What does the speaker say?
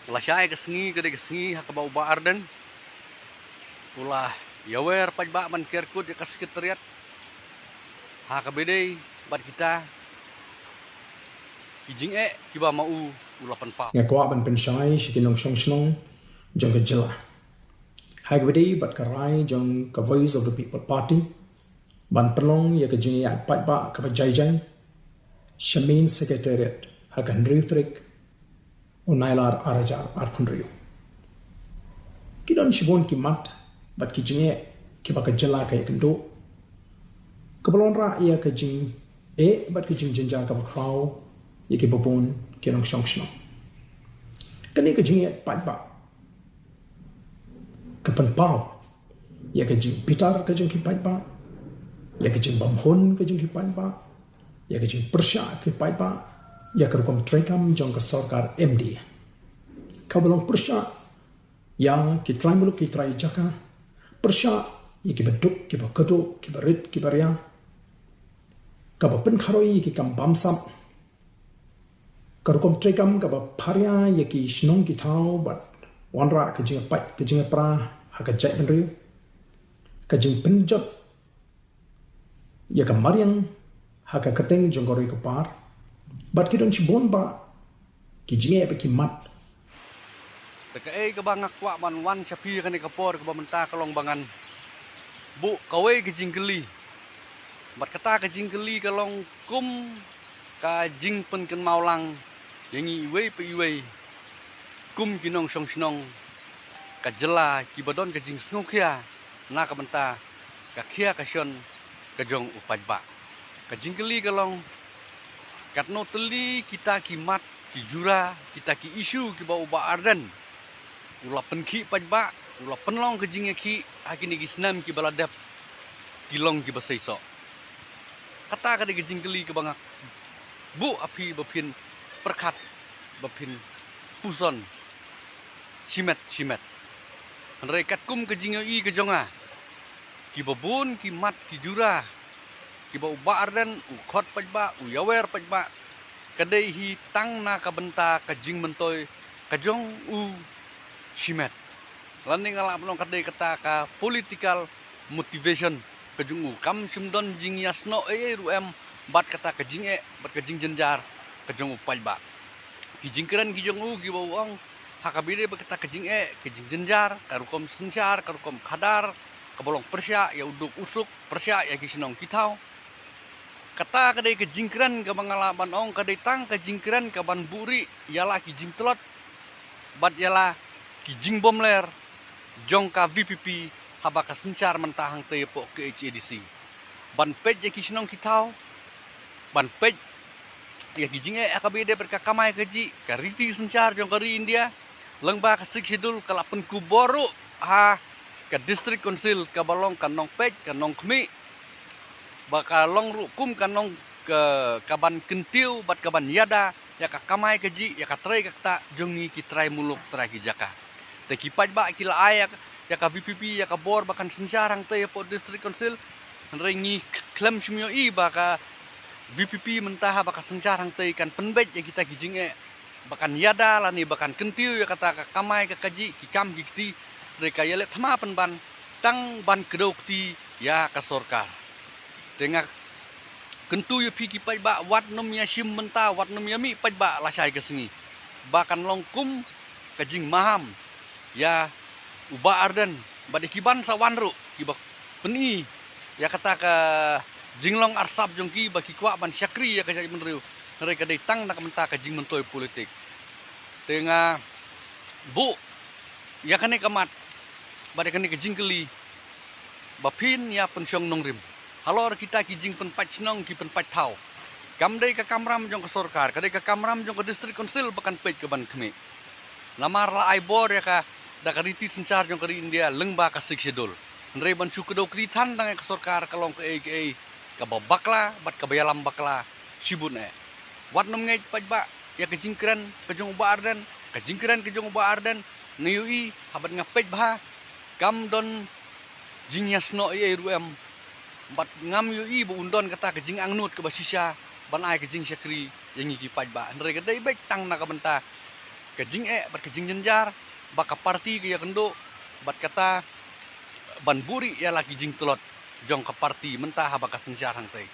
Lasai ke sengi ke sengi hak bau baarden. Ulah yawer pajba man kerkut ya sekretariat. Hak bedei bat kita kijing kiba mau ulapan pa. Ngakwa ban pensyai shikinong shong shnong jong ke jela. Hagwedi bat karai jong ke Voice of the People Party. Ban perlong ya ke jing ya pat ba ke jai Shamin Secretariat hakan riutrik unailar arajar arpunriu. Kidon shibon ki mat bat ki jinge ki ba ke jela kaya kendo. Kebelon ra ya ke jing bat ki jing jenja ka ba kraw ya ki babon ki nong shong shnong. Kani ke jing pat ba ke penpau ya ke jing pitar ke jing ki pat ba ya ke jing bamhon ke jing ki pat ba ya ke jing persya ki pat ba ya ke rukom trekam jong ke sarkar MD ka belong persya ya ki trai muluk ki trai jaka persya ya ki beduk ki ba keduk ki berit ki beria ka ba pen kharoi ki kam bamsam ka rukom trekam ka ba pharia ya ki shnong ki thau bat wanra ke jing pat ke jing pra ha ka jai benriu ka jing penjot ya ka mariang ha ka keteng jong goroi ko par bat ki don chibon ba ki jing ba ki mat Teka ke bangak kwa man wan sapi kan kapor ke bamenta kalong bangan. Bu kawe ke jingkeli. Bat kata ke jingkeli kalong kum ka jing pen ken maulang yangi iwe pe iwe. Kum kinong song snong ka jela ki badon ke jing sngokia na ka benta ka kia ka syon ka jong upaj ba. Ka jingkeli kalong katno teli kita ki mat ki jura kita ki isu ki ba uba arden. Ula penki pajba, ula penlong ke jingnya ki, hakini ki senam ki baladap, kilong ki basaiso. Kata kada ke jingkeli ke bangak, bu api bapin perkat, bapin puson, simet. Rekat kum ke jingyo i ke jonga, ki babun, ki mat, ki jura, ki bau baarden, ukot pajba, uyawer pajba, kadai hi tang na kabenta ke jing mentoy, ke jong simet. Landing alap nong kadai kata ka political motivation kejungu kam simdon jing yasno ruem bat kata kejing bat kejing jenjar kejung upaj ba. Kijing keren kijung ki bawang hakabire ba kata kejing jenjar karukom sensar karukom kadar kabolong persya ya uduk usuk persya ya kisinong kitau. Kata kadai kejing keren ka mangalaban ong kadai tang kejing keren ka ban buri yala kijing telot bat yala kijing bomler jongka VPP habaka sencar mentahang tepo ke HADC ban pej ya kisinong kitau ban pej ya kijing akabide berkakamai keji kariti sencar jong kari India lengba kasik sidul kalapen kuboru ha ke district council ka balong kanong pej kanong kmi bakalong rukum kanong ke kaban kentiu bat kaban yada ya kakamai keji ya katrai kakta jongi kitrai muluk trai kijaka teki pajba kila ayak ya ka VPP ya ka bor bakan sencarang te po district council rengi klem simyo i baka VPP mentaha baka sencarang te kan penbej ya kita kijing bakan yada lani bakan kentiu ya kata ka kamai ka kaji kikam gikti reka yele thama ban tang ban kedokti ya ka sorkar tengah kentu ya piki pajba wat nom ya sim menta wat nom ya mi pajba lasai ke sengi bakan longkum kajing maham ya uba arden bade kiban sawanru kibak peni ya kata ka jinglong arsap jongki baki kwa ban syakri ya kajak menriu mereka datang nak menta ka jing mentoy politik tengah bu ya kane kamat bade kane ka jingkeli bapin ya pensyong nongrim halor kita ki jing pen pachnong ki pen pachau kamdai ka kamram jong ka sorkar kadai ka kamram jong ka district council bakan pej ke ban kemi lamar la aibor ya ka da kariti sencar jong kari India lengba ka siksidul ndrei ban sukedo kritan tang ka sorkar kalong ke ka babakla bat ka bayalam bakla sibun wat nom ngai pajba ya ke jingkren ke jong uba arden ka jingkren ke jong uba arden niui habat ngapej bah kam don jingyasno ruem bat ngam yui bu undon kata ke jing angnut ke basisya ban ai ke jing syakri yang iki pajba ndrei ka dai bek tang na ka benta kejing bat kejing jenjar baka parti ke ya kendo bat kata ban buri ya lagi jing telot jong ke parti mentah baka senjar hang tei